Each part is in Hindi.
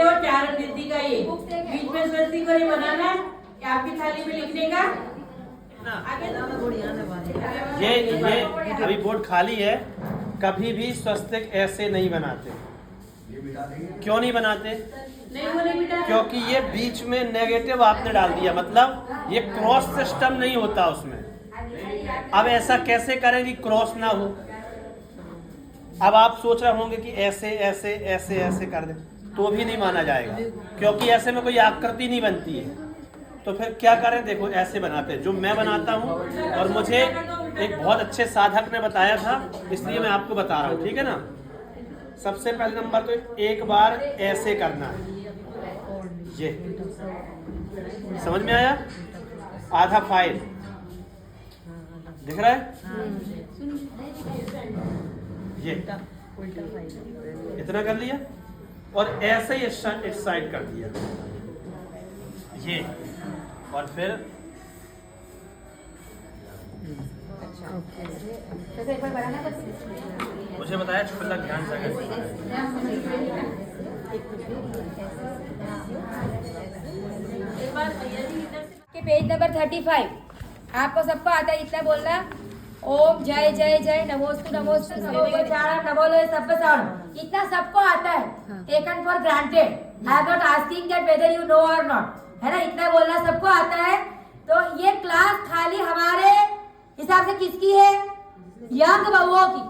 हो चारण रिद्धि का ये बीच में स्वस्तिक को बनाना है आपकी थाली में लिखने का। ये अभी बोर्ड खाली है। कभी भी स्वस्तिक ऐसे नहीं बनाते। क्यों नहीं बनाते? क्योंकि ये बीच में नेगेटिव आपने डाल दिया, मतलब ये क्रॉस सिस्टम नहीं होता उसमें। अब ऐसा कैसे करें कि क्रॉस ना हो? अब आप सोच रहे होंगे कि ऐसे ऐसे ऐसे ऐसे कर दें, तो भी नहीं माना जाएगा, क्योंकि ऐसे में कोई आकृति नहीं बनती है। तो फिर क्या करें? देखो ऐसे बनाते हैं, जो मैं बनाता हूँ और मुझे एक बहुत अच्छे साधक ने बताया था, इसलिए मैं आपको बता रहा हूँ, ठीक है ना। सबसे पहले नंबर तो एक बार ऐसे करना है, ये समझ में आया? आधा फाइल दिख रहा है? ये इतना कर लिया और ऐसे ही इस साइड कर दिया ये, और फिर मुझे बताया छोटा ध्यान से के पेज नंबर 35 आपको सबको आता है इतना बोलना। ओम जय जय जय नमोस्तु नमोस्तु नमो विचारण नमो लोय सब्ब साउंड, इतना सबको आता है। Taken for granted, I am not asking that whether you know और नॉट, है ना। इतना बोलना सबको आता है। तो ये क्लास खाली हमारे हिसाब से किसकी है? यंग बबुओं की,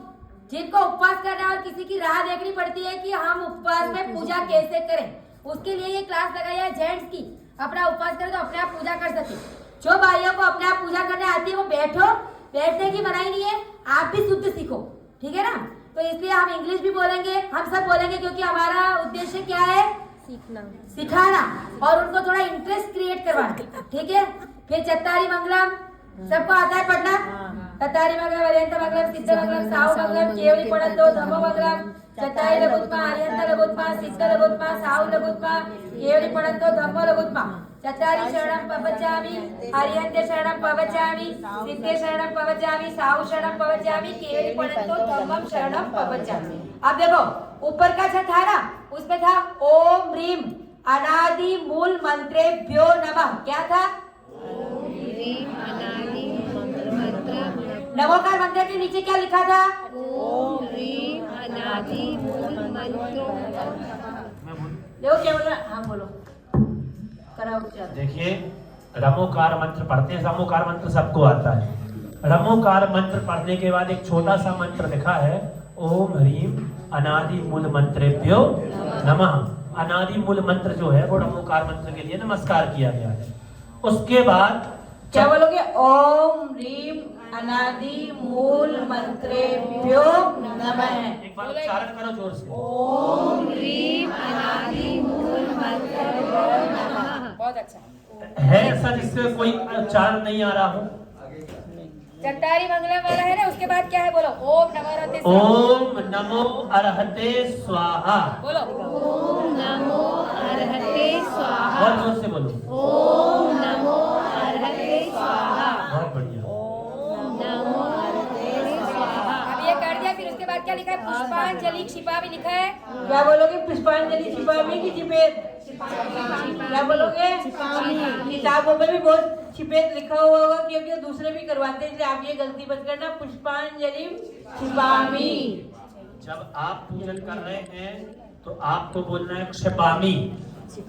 जिनको उपवास करना है और किसी की राह देखनी पड़ती है कि हम उपवास में पूजा कैसे करें, उसके लिए ये क्लास लगाई है। जेंट्स की अपना उपवास करें तो अपने आप पूजा कर सके। जो भाइयों को अपने आप पूजा करने आती है वो बैठो, बैठने की मनाही नहीं है, आप भी शुद्ध सीखो, ठीक है ना। तो इसलिए हम इंग्लिश भी बोलेंगे, हम सब बोलेंगे, क्योंकि हमारा उद्देश्य क्या है? सीखना, सिखाना और उनको थोड़ा इंटरेस्ट क्रिएट करवाना, ठीक है। फिर चत्तारी मंगलम सबको आता है पढ़ना? चत्तारी मंगलम, अरिहंत मंगलम, सिद्ध मंगलम, साहु मंगलम, केवली पढ़ंतो, धम्मो मंगलम, चत्तारी लघुत्मा, अरिहंत लघुत्मा, सिद्ध लघुत्मा, साहु लघुत्मा, केवली पढ़ंतो, धम्मो लघुत्मा, चत्तारी शरणं प्रवचामि, अरिहंत शरणं प्रवचामि, सिद्धे शरणं प्रवचामि, साहु शरणं प्रवचामि, केवली पढ़ंतो, धम्मं शरणं प्रवचामि। अब देखो ऊपर का छत था ना, उसमें था ओम ह्रीम अनादि मूल मंत्रेभ्यो नमः। क्या था? नमोकार मंत्र के नीचे क्या लिखा था? ओम ह्रीम अनादि मूल मंत्रो। देखो क्या बोल रहा? हाँ बोलो, कराओ। देखिए रमोकार मंत्र पढ़ते हैं, रमोकार मंत्र सबको आता है। रमोकार मंत्र पढ़ने के बाद एक छोटा सा मंत्र लिखा है, ओम ह्रीम अनादि मूल मंत्रेभ्यो नमः। अनादि मूल मंत्र जो है वो रमोकार मंत्र के लिए नमस्कार किया गया है। उसके बाद क्या बोलोगे? ओम ह्रीम अनादि मूल मंत्रेभ्यो नमः। एक बार उच्चारण करो जोर से, ओम ह्रीम अनादि मूल मंत्रेभ्यो नमः। बहुत अच्छा है ऐसा जिससे कोई उच्चारण नहीं आ रहा हो? चत्तारी मंगलम वाला है ना, उसके बाद क्या है? बोलो ओम नमो अरहते स्वाहा। ओम नमो अरहते स्वाहा। बोलो ओम नमो अरहते स्वाहा। बहुत जोर से बोलो, ओम नमो अरहते स्वाहा। बहुत बढ़िया। ओम नमो अरहते स्वाहा। अब ये कर दिया, फिर उसके बाद क्या लिखा है? पुष्पांजलि क्षिपामि लिखा है। क्या बोलोगे? पुष्पांजलि क्षिपामि की छिपेद? क्या बोलोगे? किताबों में भी बहुत छिपेद लिखा हुआ होगा, क्योंकि दूसरे भी करवाते हैं, इसलिए आप ये गलती मत करना। पुष्पांजलि क्षिपामि। जब आप पूजन कर रहे हैं तो आपको बोलना है क्षिपामि।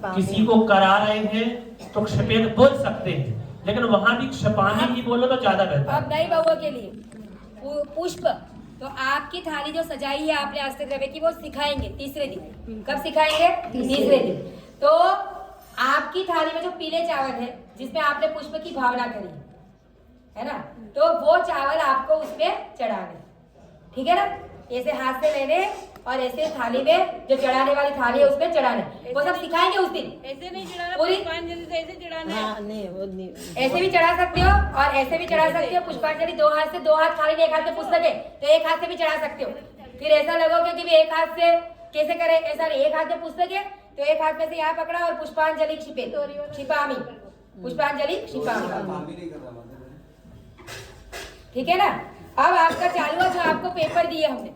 किसी को करा रहे हैं तो क्षिपेद बोल सकते हैं, लेकिन वहां भी क्षिपामि ही बोलो तो ज्यादा बेहतर। अब नई बहू के लिए पुष्प, तो आपकी थाली जो सजाई है आपने अस्त्र द्रव्य की, वो सिखाएंगे तीसरे दिन। कब सिखाएंगे? तीसरे दिन। तो आपकी थाली में जो पीले चावल है जिसमें आपने पुष्प की भावना करी है ना, तो वो चावल आपको उसमें चढ़ाने, ठीक है ना। ऐसे हाथ से लेने और ऐसे थाली में जो चढ़ाने वाली थाली है उसमें चढ़ाने, वो सब सिखाएंगे उस दिन। ऐसे नहीं चढ़ाना, पूरी पुष्पांजलि से ऐसे चढ़ाना है। नहीं वो नहीं, ऐसे भी चढ़ा सकते हो और ऐसे भी चढ़ा सकते हो। पुष्पांजलि दो हाथ से, दो हाथ खाली में, एक हाथ में पुस्तक है तो एक हाथ से भी चढ़ा सकते हो। फिर ऐसा लगोगे कि भी एक हाथ से कैसे करें, ऐसा नहीं, एक हाथ में पुस्तक है तो एक हाथ में से यहाँ पकड़ा और पुष्पांजलि क्षिपामि, पुष्पांजलि क्षिपामि, ठीक है ना। अब आपका चालू है, जो आपको पेपर दिए हमने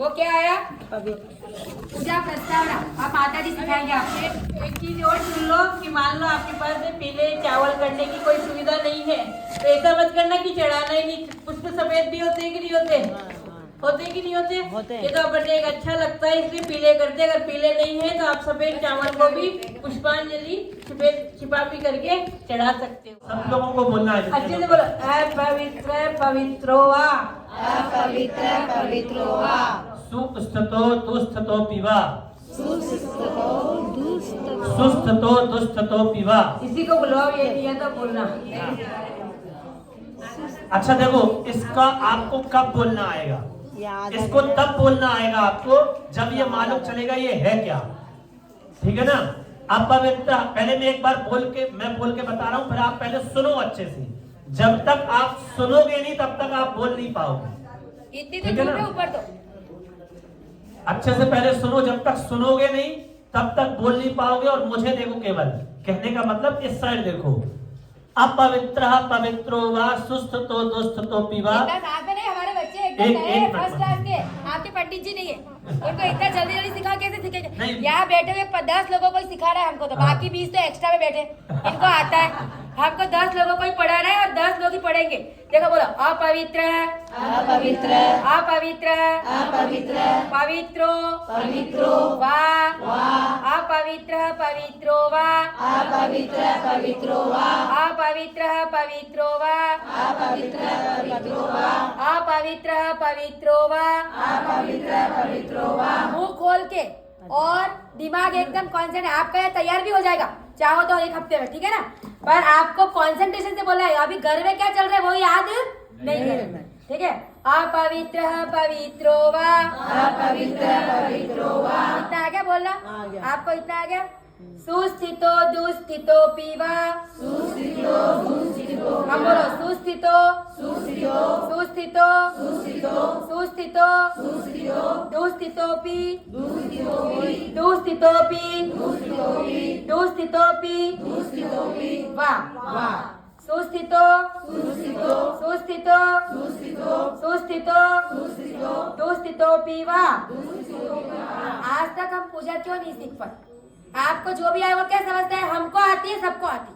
वो क्या आया? पूजा प्रस्तावना। अब माता जी सिखाएंगे आपको। एक चीज और सुन लो कि मान लो आपके पास में पीले चावल करने की कोई सुविधा नहीं है तो ऐसा मत करना कि चढ़ाना ही नहीं। पुष्प सफेद भी होते हैं कि नहीं होते? होते कि नहीं होते? ये तो अपन एक अच्छा लगता है इसलिए पीले करते हैं। अगर पीले नहीं है तो आप सफेद चावल को भी पुष्पांजलि छिपा भी करके चढ़ा सकते हो। सब लोगों को बोलना है। अच्छे से बोलो। अपवित्र पवित्रो वा, अपवित्र पवित्रो वा, सुस्थतो दुस्थतो पिवा, सुस्थतो दुस्थतो पिवा। इसी को बुलाओ, ये नहीं है तो बोलना। अच्छा देखो, इसका आपको कब बोलना आएगा? इसको तब बोलना आएगा आपको जब ये मालूम चलेगा ये है क्या। ठीक है ना? अपवित्र, पहले मैं एक बार बोल के बता रहा हूं, फिर आप पहले सुनो अच्छे से। जब तक आप सुनोगे नहीं तब तक आप बोल नहीं पाओगे। इतनी तो झूठे ऊपर तो। अच्छे से पहले सुनो, जब तक सुनोगे नहीं तब तक बोल नहीं पाओगे। और मुझे देखो, केवल कहने का मतलब इस साइड देखो। अपवित्र पवित्रो वा, सुस्थतो दुस्थतो पिवा। साथ में नहीं, हमारे बच्चे एकदम फर्स्ट क्लास के, आपके पंडित जी नहीं है। उनको इतना जल्दी जल्दी सिखा कैसे सीखेंगे? यहाँ बैठे हुए 10 लोगों को ही सिखा रहा है हमको, तो बाकी 20 तो एक्स्ट्रा में बैठे, इनको आता है। हमको 10 लोगों को ही पढ़ाना है और 10 लोग ही पढ़ेंगे। देखो बोलो, अपवित्र अपवित्र अपवित्र अपवित्र पवित्रो पवित्रो वा, अपवित्र पवित्रो वा, अपवित्र पवित्रो वा, अपवित्र पवित्रो वा, अपवित्र पवित्रो वा, अपवित्र पवित्रो वा, अपवित्र पवित्रो वा। मुंह खोल के और दिमाग एकदम कॉन्सेंट्रेट। आपका ये तैयार भी हो जाएगा चाहो तो 1 हफ्ते में, ठीक है ना? पर आपको कंसंट्रेशन से बोलना है। अभी घर में क्या चल रहा है वो याद नहीं है, ठीक है? अपवित्र पवित्रो वा, अपवित्र पवित्रो वा। इतना आ गया बोलना? आपको इतना आ गया? सुस्थितो दुस्थितो पीवा, सुस्थितो दुस्थितो। हम बोलो, सुस्थितो सुस्थितो सुस्थितो सुस्थितो सुस्थितो सुस्थितो दुस्थितोपि दुस्थितोपि दुस्थितोपि दुस्थितोपि दुस्थितोपि दुस्थितोपि वा वा। सुस्थितो सुस्थितो सुस्थितो सुस्थितो सुस्थितो सुस्थितो दुस्थितोपि वा। आज तक हम पूजा क्यों नहीं सीख पाए? आपको जो भी आए वो क्या समझता है? हमको आती है, सबको आती।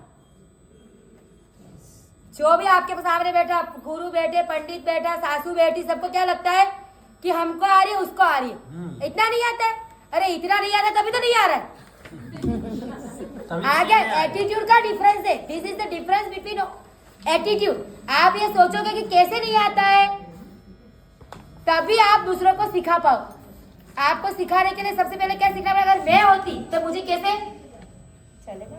जो भी आपके सामने बैठा, गुरु बैठे, पंडित बैठा, सासू बैठी, सबको क्या लगता है कि हमको आ रही है, उसको आ रही है। इतना नहीं आता है? अरे इतना नहीं आता तभी तो नहीं आ रहा है। आगे एटीट्यूड का डिफरेंस है। This is the difference between attitude. आप ये सोचोगे कि कैसे नहीं आता है, तभी आप दूसरों को सिखा पाओ। आपको सिखाने के लिए सबसे पहले क्या सीखना पड़ेगा? अगर मैं होती तो मुझे कैसे चलेगा?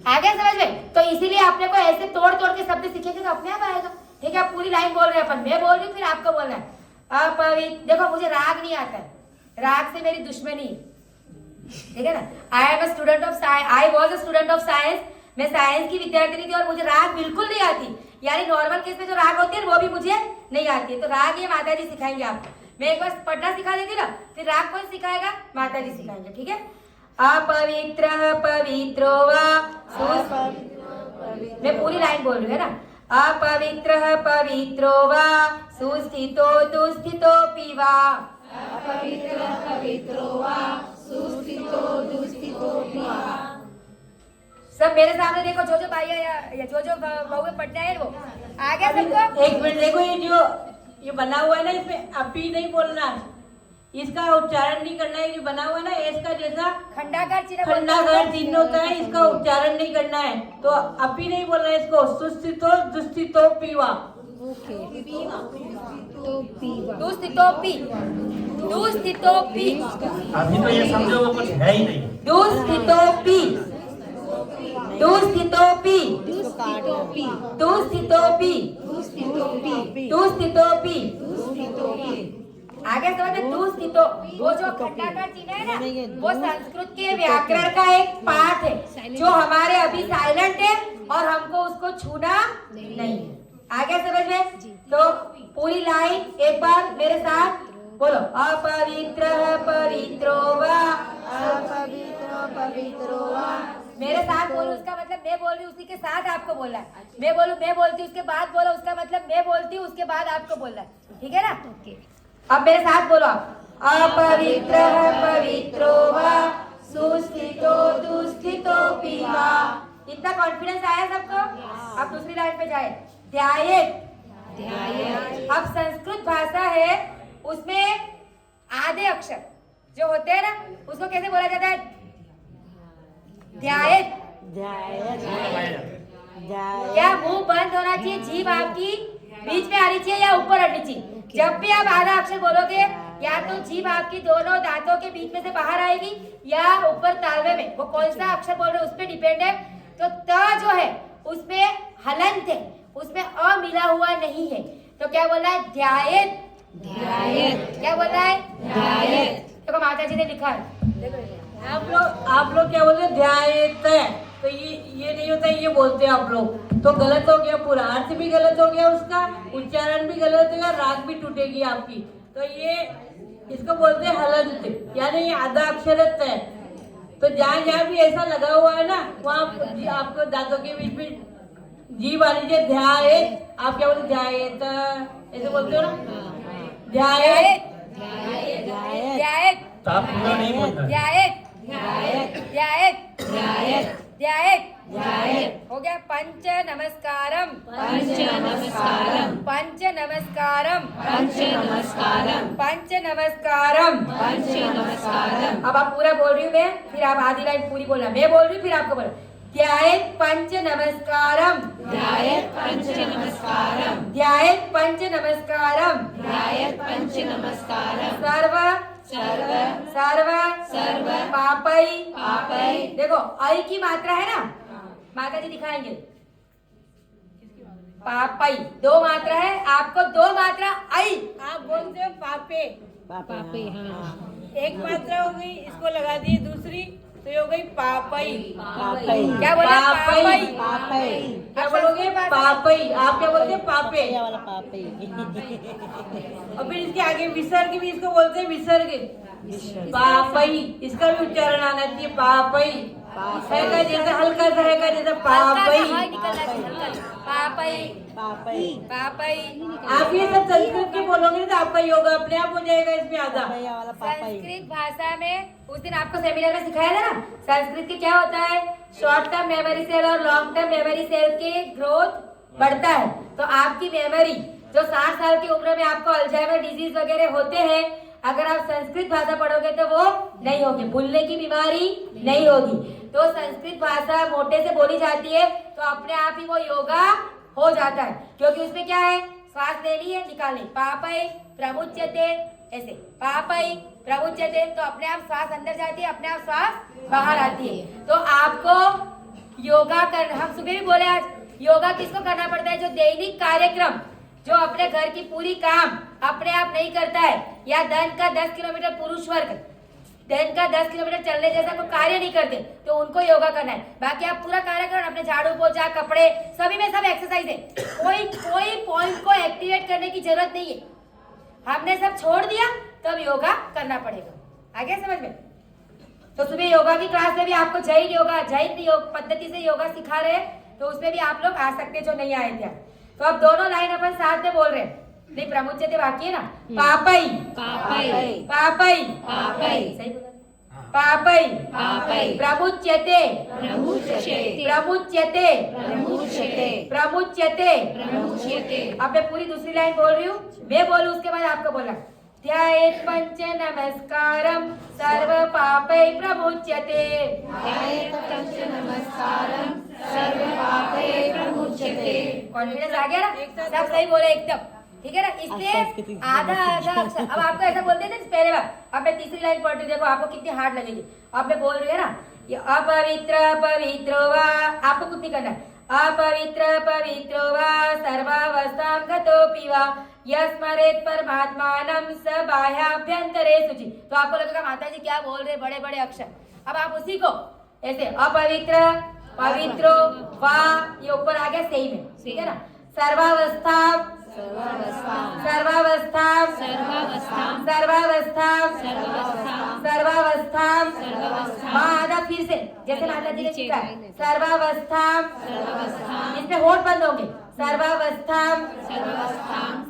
आगे समझ में? तो इसीलिए आपने को ऐसे तोड़ तोड़ के शब्द सीखेंगे तो अपने आप आएगा। ठीक है? पूरी लाइन बोल रहे हैं अपन, मैं बोल रही हूँ, फिर आपको बोलना है। अपवित्र, देखो मुझे राग नहीं आता है, राग से मेरी दुश्मनी है, ठीक है ना? I am a student of science, I was a student of science. मैं साइंस की विद्यार्थी थी और मुझे राग बिल्कुल नहीं आती। यानी नॉर्मल केस में जो राग होती है वो भी मुझे नहीं आती है। तो राग ये माता जी सिखाएंगे आपको। मैं एक बार पढ़ना सिखा देती ना, फिर राग कौन सिखाएगा? माता जी सिखाएंगे, ठीक है? अपवित्र पवित्रो वा, मैं पूरी लाइन बोल रही हूँ, है ना? अपवित्र पवित्रो वा, सुस्थितो दुस्थितो पिवा, अपवित्र पवित्रो वा, सुस्थितो दुस्थितो पिवा। सब मेरे सामने देखो, जो भाई या जो बहू पढ़ने आए वो आ गया सबको। एक मिनट देखो, ये बना हुआ है ना, इसमें अपी नहीं बोलना, इसका उच्चारण नहीं करना है। ये बना हुआ है ना, इसका जैसा खंडाकार चिन्ह होता है, इसका उच्चारण नहीं करना है। तो अपी नहीं बोलना है इसको। सुस्थितो दुस्थितो पीवा, दुस्थितो पी, दुस्थितो पी। अभी तो ये समझो वो कुछ है ही नहीं। दुस्थितो पी, दुस्थितो पी, दुस्थितो पी, दुस्थितो पी, दुस्थितो पी। आगे समझ में? दुस्थितो, वो जो खंडाकार चिन्ह है ना, वो संस्कृत के व्याकरण का एक पार्ट है जो हमारे अभी साइलेंट है और हमको उसको छूना नहीं है। आगे समझ में? तो पूरी लाइन एक बार मेरे साथ बोलो। अपवित्र पवित्रो वा, अपवित्र पवित्रो वा। मेरे साथ बोलूं उसका मतलब मैं बोल रही हूँ उसी के साथ आपको बोलना है। मैं बोलूं मैं बोलती हूँ उसके बाद बोलो उसका मतलब मैं बोलती हूँ उसके बाद आपको बोलना है। ठीक है ना? अब मेरे साथ बोलो आप। अपवित्रः पवित्रो वा सुस्थितो दुस्थितोऽपि वा। इतना कॉन्फिडेंस आया सबको? अब दूसरी लाइन पे जाए। ध्यायेत्। अब संस्कृत भाषा है उसमें आधे अक्षर जो होते हैं ना उसको कैसे बोला जाता है? ध्यायेत्। क्या मुंह बंद होना चाहिए, जीभ आपकी बीच में आनी चाहिए या ऊपर हटनी चाहिए? जब भी आप आधा अक्षर बोलोगे या तो जीभ आपकी दोनों दांतों के बीच में से बाहर आएगी या ऊपर तालवे में, वो कौन सा अक्षर बोल रहे हैं उस पर डिपेंड है। तो त जो है उसमें हलंत है, उसमें अ मिला हुआ नहीं है। तो क्या बोलना है? ध्यायेत्। क्या बोलना है? ध्यायेत्। तो माता जी ने लिखा है। आप लोग क्या बोलते हैं? ध्यायेत्। तो ये नहीं होता, ये बोलते हैं आप लोग, तो गलत हो गया, पूरा अर्थ भी गलत हो गया, उसका उच्चारण भी गलत होगा, राग भी टूटेगी आपकी। तो ये इसको बोलते हैं हलंत, यानी ये आधा अक्षर है। तो जहाँ जहाँ भी ऐसा लगा हुआ है ना वहाँ आपको दांतों के बीच में जीभ आ लीजिए। ध्यायेत्। आप क्या बोलते? ध्यायेत् ऐसे बोलते हो ना? ध्यायेत्। ध्यायेत्। आप पूरा नहीं बोलना है। ध्यायेत्। हो गया। पंच नमस्कारम। अब आप पूरा बोल रही हूँ मैं, फिर आप आधी लाइन पूरी बोलना। मैं बोल रही हूँ फिर आपको बोलना। ध्यायेत् पंच नमस्कारम। सर्व पापै। देखो ऐ की मात्रा है ना, माता जी दिखाएंगे। पापै दो मात्रा है, आपको दो मात्रा ऐ। आप बोलते हो पापे। एक मात्रा हो गई, इसको लगा दी दूसरी, तो ये हो गई पापई। क्या बोला? पापई। क्या बोलोगे? पापई। आप क्या बोलते हैं? पापे। और फिर इसके आगे विसर्ग भी इसको बोलते हैं, विसर्ग। पापई, इसका भी उच्चारण आना चाहिए। पापई है का जैसा, हल्का सा है का जैसा। पापई। आप ये सब संस्कृत की बोलोगे तो आपका योगा अपने आप हो जाएगा इसमें आधा। संस्कृत भाषा में उस दिन आपको सेमिनार में सिखाया था ना, संस्कृत की क्या होता है? शॉर्ट टर्म मेमोरी सेल और लॉन्ग टर्म मेमोरी सेल के ग्रोथ बढ़ता है। तो आपकी मेमोरी जो 60 साल की उम्र में आपको अल्जाइमर डिजीज वगैरह होते हैं, अगर आप संस्कृत भाषा पढ़ोगे तो वो नहीं होगी, भूलने की बीमारी नहीं होगी। तो संस्कृत भाषा मोटे से बोली जाती है तो अपने आप ही वो योगा हो जाता है, क्योंकि उसमें क्या है? श्वास लेनी है, निकालनी। पापई प्रमुच्यते, ऐसे पापई प्रमुच्यते, तो अपने आप श्वास अंदर जाती है, अपने आप श्वास बाहर आती है। तो आपको योगा कर, हम सुबह भी बोले आज, योगा किसको करना पड़ता है? जो दैनिक कार्यक्रम, जो अपने घर की पूरी काम अपने आप नहीं करता है, या दिन का 10 किलोमीटर पुरुष वर्ग दिन का 10 किलोमीटर चलने जैसा कोई कार्य नहीं करते, तो उनको योगा करना है। बाकी आप पूरा कार्य करो, अपने झाड़ू पोछा कपड़े सभी में सब एक्सरसाइज है, कोई पॉइंट को एक्टिवेट करने की जरूरत नहीं है। हमने सब छोड़ दिया तब योगा करना पड़ेगा। आगे समझ में? तो सुबह योगा की क्लास में भी आपको जैन योग पद्धति से योगा सिखा रहे हैं, तो उसमें भी आप लोग आ सकते जो नहीं आए थे। तो अब दोनों लाइन अपन साथ में बोल रहे हैं। नहीं, प्रमुच्यते बाकी है ना। पापई सही बोला। पापई प्रमुच्यते। अब मैं पूरी दूसरी लाइन बोल रही हूँ, मैं बोलूँ उसके बाद आपको बोलना। ध्यायेत् पंच नमस्कारम सर्व पापै प्रमुच्यते। कॉन्फिडेंस आ गया ना? सब सही बोले एकदम, ठीक है ना? इसलिए आधा अक्षर। अब आपको ऐसा बोलते थे पहले बार, अब मैं तीसरी लाइन पढ़ती हूँ, देखो आपको कितनी हार्ड लगेगी। अब मैं बोल रही है ना, ये अपवित्र पवित्रो वा, आपको कुछ नहीं करना है। अपवित्र पवित्रो वा सर्वावस्थां गतोऽपि वा यस्मरेत् परमात्मानं स बाह्याभ्यंतरे शुचि। तो आपको लगेगा माता जी क्या बोल रहे, बड़े बड़े अक्षर। अब आप उसी को ऐसे अपवित्र पवित्रो वा, ये ऊपर आ गया सही में, ठीक है ना? सर्वावस्था वा, आधा फिर से जैसे माता जी ने सीखा है। सर्वावस्थाम, इसमें होठ बंद होंगे। सर्वावस्थाम,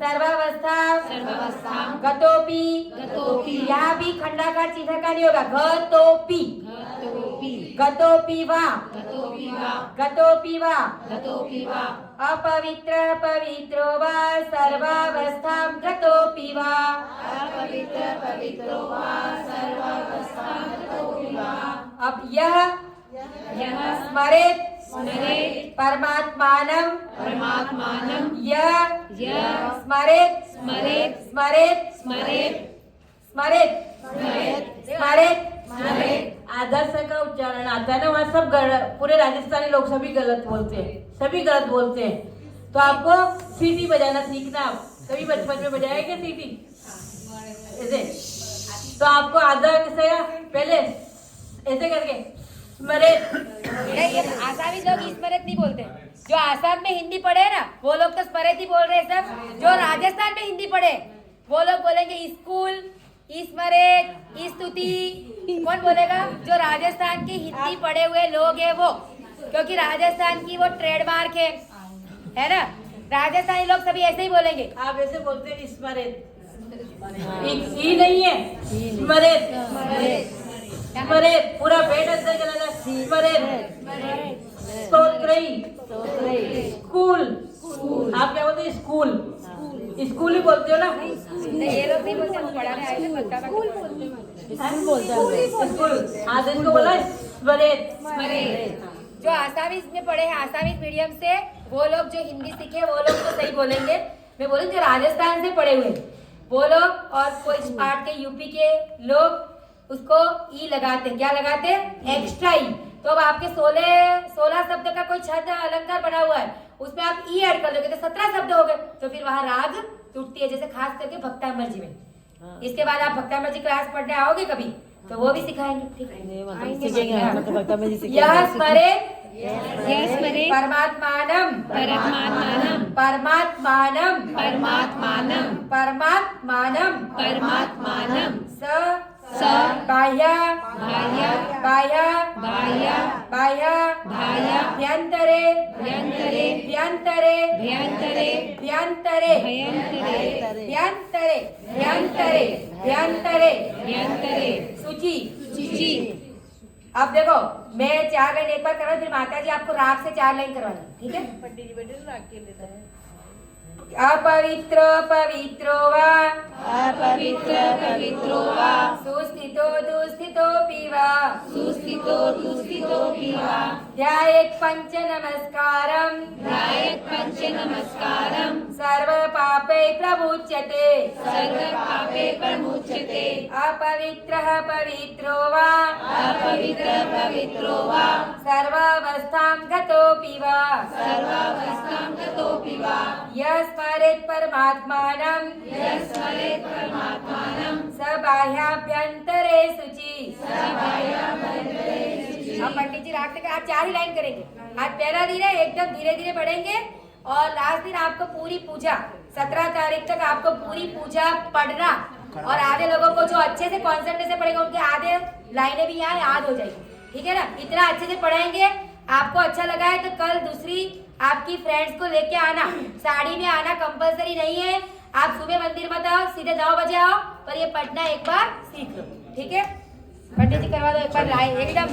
सर्वावस्थाम, गतोपी, यहाँ भी खंडाकार चिन्हकार नहीं होगा। गतोपी, गतोपी वा, गतोपी वा, अपवित्र पवित्रो वा, सर्वावस्थां गतोपि वा, अब यह स्मरेत् परमात्मानं, यह स्मरेत् आदर्श का उच्चारण आता है ना, वहाँ सब पूरे राजस्थानी लोग सभी गलत बोलते हैं, सभी गलत बोलते हैं। तो आपको सीटी बजाना सीखना। आप कभी बचपन में बजाया क्या सीटी ऐसे? तो आपको आधा कैसे पहले ऐसे करके स्मरेत। नहीं, ये आसामी लोग स्मरेत नहीं बोलते। जो आसाम में हिंदी पढ़े ना वो लोग तो स्मरेत ही बोल रहे हैं सब। जो राजस्थान में हिंदी पढ़े वो लोग बोलेंगे स्कूल, स्मरेत, स्तुति। कौन बोलेगा? जो राजस्थान के हिंदी पढ़े हुए लोग हैं वो, क्योंकि राजस्थान की वो ट्रेडमार्क है ना। राजस्थानी लोग सभी ऐसे ही बोलेंगे। आप ऐसे बोलते हैं स्मरेत, ई नहीं है, स्मरेत, स्मरेत पूरा पेट अंदर चला जाए। स्मरेत, स्तोत्रई, स्कूल। आप क्या बोलते हैं? स्कूल, स्कूल ही बोलते हो ना? ये लोग नहीं बोलते, पढ़ाने आए थे पक्का स्कूल स्कूल। आदेश को बोला स्मरेत। जो आसामीज में पढ़े हैं, आसामीज मीडियम से, वो लोग जो हिंदी सीखे वो लोग तो सही बोलेंगे। मैं बोलूँ जो राजस्थान से पढ़े हुए वो लोग और कोई पार्ट के यूपी के लोग उसको ई लगाते हैं। क्या लगाते हैं? एक्स्ट्रा ई। तो अब आपके 16 शब्द का कोई छंद अलंकार बना हुआ है, उसमें आप ई ऐड कर दोगे तो 17 शब्द हो गए। तो फिर वहाँ राग टूटती है, जैसे खास करके भक्तामर जी में। इसके बाद आप भक्तामर जी क्लास पढ़ने आओगे कभी तो वो भी सिखाएंगे। ठीक है, यह स्मरे परमात्मानम, स बाह्य भ्यंतरे सूची। अब देखो मैं 4 लाइन एक बार करवा, फिर माता जी आपको राग से 4 लाइन करवाएंगे। ठीक है? अपवित्र पवित्रो वा, सुस्थितो दुस्थितोऽपि वा, ध्यायेत् पंच नमस्कारं, सर्वपापै प्रमुच्यते। अपवित्रः पवित्रो वा, सर्वावस्थां गतोऽपि वा, यः स्मरेत् परमात्मानं, स बाह्याभ्यन्तरे शुचि। अब पंडित जी राग तक आज 4 ही लाइन करेंगे। आज पहला दिन है, एकदम धीरे धीरे बढ़ेंगे और लास्ट दिन आपको पूरी पूजा 17 तारीख तक आपको पूरी पूजा पढ़ना। और आधे लोगों को जो अच्छे से कॉन्सेंट्रेट से पढ़ेंगे उनके आधे लाइनें भी यहाँ याद हो जाएगी। ठीक है ना? इतना अच्छे से पढ़ाएंगे। आपको अच्छा लगा है तो कल दूसरी आपकी फ्रेंड्स को लेके आना। साड़ी में आना कंपलसरी नहीं है। आप सुबह मंदिर मत आओ, सीधे 9 बजे आओ, पर ये पढ़ना एक बार सीख लो। ठीक है? पंडित जी करवा दो एक बार एकदम।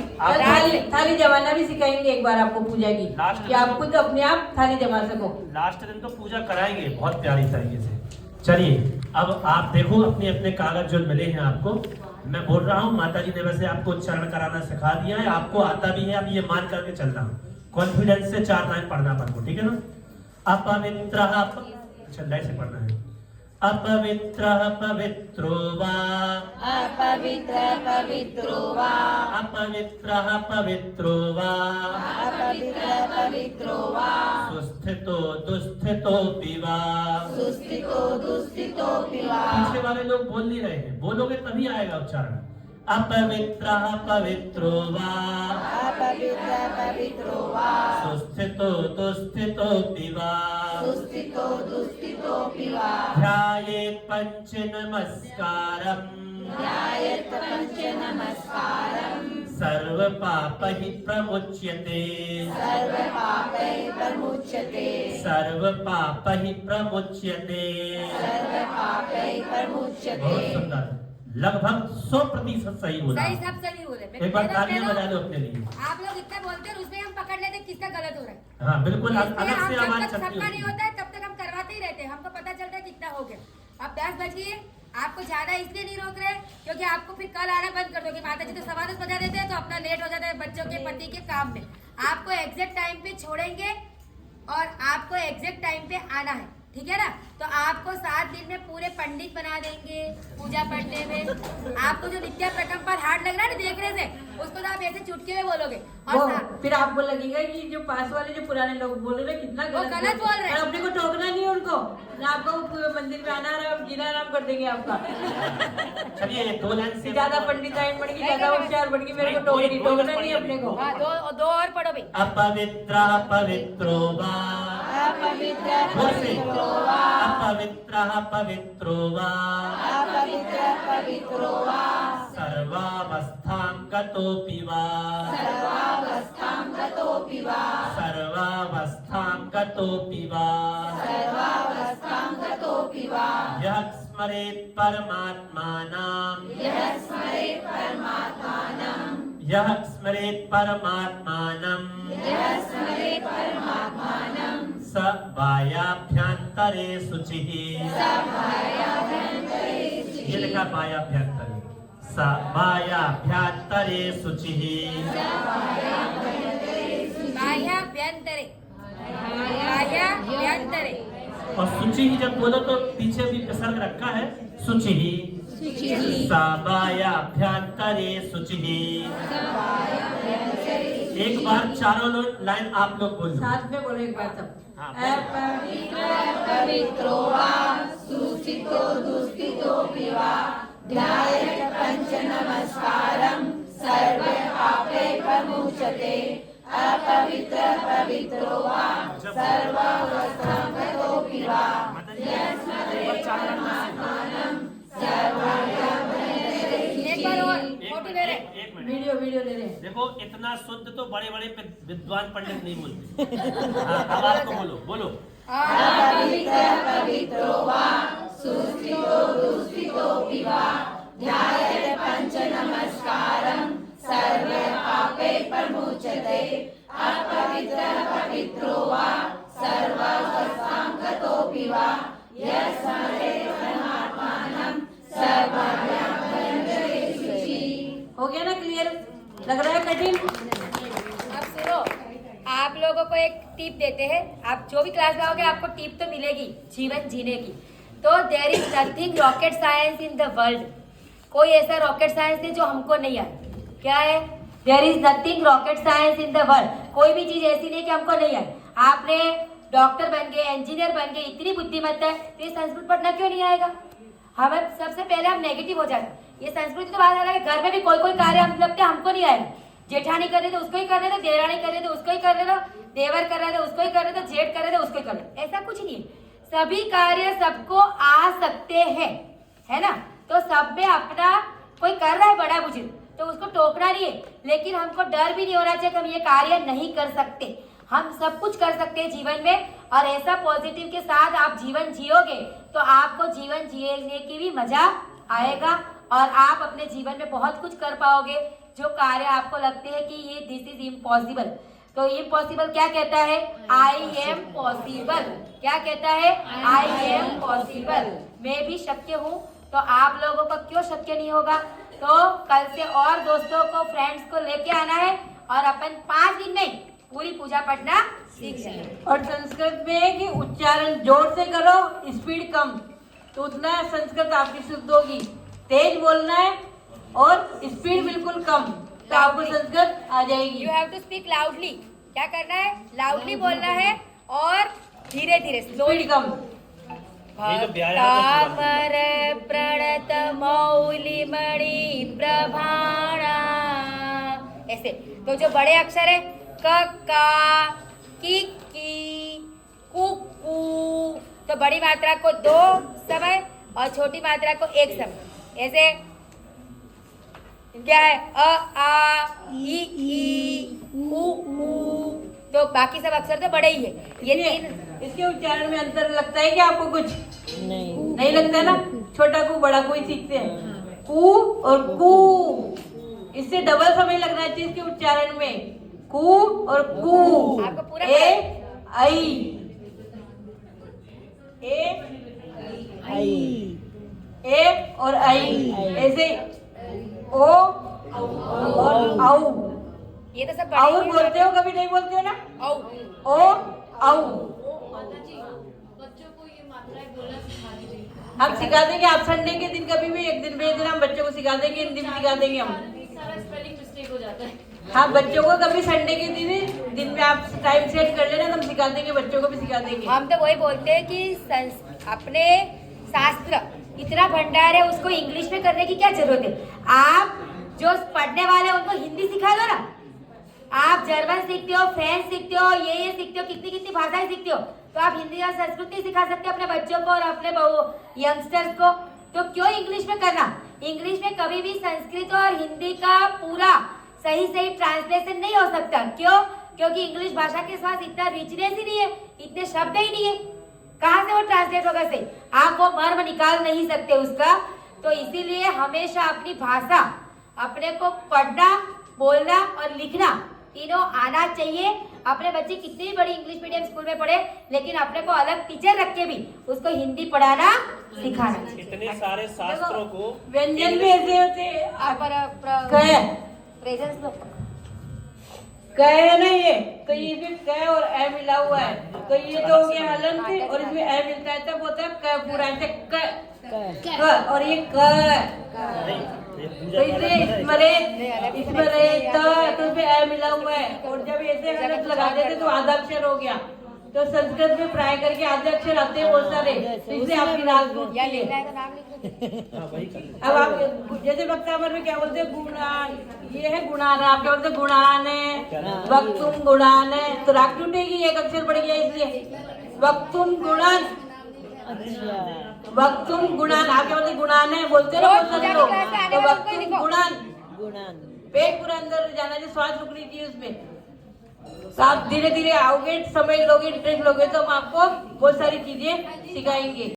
थाली जमाना भी सिखाएंगे एक बार आपको पूजा की, कि आप खुद अपने आप थाली जमा सको। लास्ट दिन तो पूजा कराएंगे बहुत प्यारी तरीके से। चलिए अब आप देखो अपने अपने कागज जो मिले हैं आपको। मैं बोल रहा हूँ, माता जी ने वैसे आपको उच्चारण कराना सिखा दिया है, आपको आता भी है। अब ये मान करके चलना, कॉन्फिडेंस से 4 लाइन पढ़ना आपको। ठीक है ना? अपवित्रः, अच्छा से पढ़ना है। अपवित्रः पवित्रो वा, सुस्थितो दुस्थितोऽपि वा। पीछे वाले लोग बोल नहीं रहे हैं, बोलोगे तभी आएगा उच्चारण। अपवित्रः पवित्रो वा, सुस्थितो दुस्थितोऽपि वा, ध्यायेत् पंच नमस्कारं, सर्व सर्वपापैः प्रमुच्यते सर्वपापैः प्रमुच्यते बहुत सुंदर, लगभग 100% सही बोला। सही, सब सही बोले। एक बार तालियां बजा दो अपने लिए। आप लोग इतना बोलते हैं उसमें हम पकड़ लेते हैं किसका गलत हो रहा है। हाँ बिल्कुल, इसलिए अलग हम से जब आवाज तक छपती सबका नहीं होती होता है तब तक हम करवाते ही रहते हैं, हमको पता चलता है कितना हो गया। अब 10 बज गए, आपको ज्यादा इसलिए नहीं रोक रहे क्योंकि आपको फिर कल आना बंद कर दोगे। माता जी तो 7:15 बजा देते हैं तो अपना लेट हो जाता है बच्चों के पति के काम में। आपको एग्जैक्ट टाइम पे छोड़ेंगे और आपको एग्जैक्ट टाइम पे आना है, ठीक है ना। तो आपको 7 दिन में पूरे पंडित बना देंगे पूजा पढ़ने में। आपको जो नित्य प्रकम पर हार्ड लग रहा है ना देखने से, उसको तो आप ऐसे चुटकी में बोलोगे और फिर आपको लगेगा कि जो पास वाले जो पुराने लोग बोल रहे हैं कितना वो गलत बोल रहे हैं। और अपने को टोकना नहीं है उनको ना, आपको मंदिर में आना आराम जीना आराम कर देंगे आपका। चलिए 2 लाइन से ज्यादा पंडिताइन बढ़ गई, ज्यादा होशियार बढ़ गई, मेरे को टोकना नहीं है अपने को। हाँ, दो और पढ़ो भाई। अपवित्र पवित्रो वा अपवित्र पवित्रो वा सर्वावस्थां गतोऽपि वा यः स्मरेत् परमात्मानं स बाह्याभ्यन्तरे शुचिः। ये लिखा बाह्याभ्यन्तरे, स बाह्याभ्यन्तरे शुचिः। बाह्याभ्यन्तरे और शुचि ही जब बोलो तो पीछे भी विसर्ग रखा है, शुचि ही। सा बाह्याभ्यन्तरे शुचिः। एक बार चारों लोग लाइन आप लोग बोलो, साथ में बोलो एक बार सब। हाँ, पवित्रो वा सुचितो दुस्थितो विवा ध्यायेत् पंच नमस्कारं सर्वे पापे प्रमुच्यते। अपवित्र पवित्रो वा सर्वावस्थां गतोऽपि वा यस्मरेत् परमात्मानं एक बार और फोटो ले रहे। एक मिनट, वीडियो ले रहे हैं। देखो इतना शुद्ध तो बड़े बड़े विद्वान पंडित नहीं बोलते। हाँ, अब आपको बोलो अपवित्र पवित्रो वा सुस्थितो दुस्थितो विवा ध्यायेत् पंच नमस्कारं सर्वे पापे प्रमुच्यते। अपवित्र पवित्रो वा सर्वावस्थां गतोऽपि वा यस्मरेत् परमात्मानं सर्वाभ्यन्तरे शुचिः। हो गया ना क्लियर? लग रहा है कठिन? अब सुनो, आप लोगों को एक टिप देते हैं। आप जो भी क्लास में आओगे आपको टिप तो मिलेगी जीवन जीने की। तो there is nothing rocket science in the world. कोई ऐसा रॉकेट साइंस नहीं जो हमको नहीं आए। क्या है? There is nothing rocket science in the world. कोई भी चीज ऐसी नहीं कि हमको नहीं आए। आपने डॉक्टर बन गए, इंजीनियर बन गए, इतनी बुद्धिमत्ता है तो ये संस्कृत पढ़ना क्यों नहीं आएगा? हमें सबसे पहले हम नेगेटिव हो जाते। ये संस्कृति तो बात अलग है। घर में भी कोई कार्य हम लगते हैं हमको नहीं आएगा। जेठानी कर रहे थे उसको ही कर रहे थे, देवरानी कर रहे थे उसको ही कर रहे थे, देवर कर रहे थे उसको ही कर रहे थे, जेठ कर रहे थे उसको ही कर रहे थे। ऐसा कुछ नहीं है। सभी कार्य सबको आ सकते हैं, है ना। तो सब में अपना कोई कर रहा है बड़ा बुजुर्ग तो उसको टोकना नहीं है, लेकिन हमको डर भी नहीं होना चाहिए कि हम ये कार्य नहीं कर सकते। हम सब कुछ कर सकते हैं जीवन में, और ऐसा पॉजिटिव के साथ आप जीवन जियोगे तो आपको जीवन जीने की भी मजा आएगा और आप अपने जीवन में बहुत कुछ कर पाओगे। जो कार्य आपको लगते हैं कि ये दिस इज इम्पॉसिबल, तो इम्पॉसिबल क्या कहता है? I am possible. क्या कहता है? I am possible. मैं भी शक्य हूँ, तो आप लोगों का क्यों शक्य नहीं होगा? तो कल से और दोस्तों को, फ्रेंड्स को लेके आना है और अपन 5 दिन में पूरी पूजा पढ़ना सीख जाए। और संस्कृत में है कि उच्चारण जोर से करो, स्पीड कम, तो उतना संस्कृत आपकी शुद्ध होगी। तेज बोलना है और स्पीड बिल्कुल कम, तो आपको संस्कृत आ जाएगी। You have to speak loudly. क्या करना है? लाउडली बोलना है और धीरे धीरे स्लोली। स्पीड कम। तामर प्रणत मौली मणि प्रभाणा, ऐसे। तो जो बड़े अक्षर है क का, की कु कु, तो बड़ी मात्रा को 2 समय और छोटी मात्रा को 1 समय। ऐसे क्या है अ आ ई ऊ। तो बाकी सब अक्षर तो बड़े ही है। ये तीन इसके उच्चारण में अंतर लगता है क्या आपको कुछ? नहीं लगता ना। छोटा कू बड़ा कू ही सीखते हैं। कू और कू, इससे डबल समय लगना चाहिए इसके उच्चारण में। कू और कू। आपको पूरा ए आई, ए और आई, ऐसे ओ और आउ। ये तो सब और बड़े ही बोलते हो कभी नहीं बोलते हो ना? औ। ओ आउ। हम सिखा देंगे, आप संडे के दिन कभी भी एक दिन भेज देना, हम बच्चों को सिखा देंगे, हिंदी में सिखा देंगे हम। हाँ, बच्चों को कभी संडे के दिन में आप टाइम सेट कर लेना, हम सिखा देंगे, बच्चों को भी सिखा देंगे। हम तो वही बोलते हैं कि अपने शास्त्र इतना भंडार है, उसको इंग्लिश में करने की क्या जरूरत है। आप जो पढ़ने वाले हैं उनको हिंदी सिखा दो ना। आप जर्मन सीखते हो, फ्रेंच सीखते हो, ये सीखते हो, कितनी कितनी भाषाएं सीखते हो, तो आप हिंदी और संस्कृत नहीं सिखा सकते अपने बच्चों को और अपने यंगस्टर्स को। तो क्यों इंग्लिश में करना? इंग्लिश में कभी भी संस्कृत और हिंदी का पूरा सही ट्रांसलेशन नहीं हो सकता। क्यों? क्योंकि इंग्लिश भाषा के पास इतना रिचनेस ही नहीं है, इतने शब्द ही नहीं है। कहाँ से वो ट्रांसलेट होगा सही? आप वो मर्म निकाल नहीं सकते उसका। तो इसीलिए हमेशा अपनी भाषा अपने को पढ़ना, बोलना और लिखना तीनों आना चाहिए। अपने बच्चे कितनी भी बड़ी इंग्लिश मीडियम स्कूल में पढ़े, लेकिन अपने को अलग टीचर रख के भी उसको हिंदी पढ़ाना सिखाना चाहिए। इतने सारे शास्त्रों को व्यंजन भी ऐसे होते हैं। प्रेजेंस लो। क है ना ये, तो ये इसमें क और ए मिला हुआ है, तो ये तो हो गया हलन से, और इसमें ए मिलता है तब होता है क पूरा, ऐसे क और ये क। तो इसलिए इसमें तो इसमें ए मिला हुआ है, और जब ऐसे हलत लगा देते तो आधा अक्षर हो गया। तो संस्कृत में प्राय करके आधे अक्षर आते हैं बहुत सारे, तो इसलिए आपकी राज टूटती है। अब आप जैसे वक्तावर में क्या बोलते हैं, गुणान, ये है गुणान, आप क्या बोलते हैं गुणान है, वक्तुम गुणान है, तो राग टूटेगी, एक अक्षर बढ़ गया इसलिए वक्तुम गुणान। वक्तुम गुणान, आप क्या बोलते गुणान है, बोलते हैं ना बहुत सारे लोग, तो वक्तुम गुणान। पेट पूरा अंदर जाना चाहिए, श्वास रुकनी चाहिए उसमें। तो आप धीरे धीरे आओगे, समय लोगे, इंटरेस्ट लोगे, तो हम आपको बहुत सारी चीजें सिखाएंगे।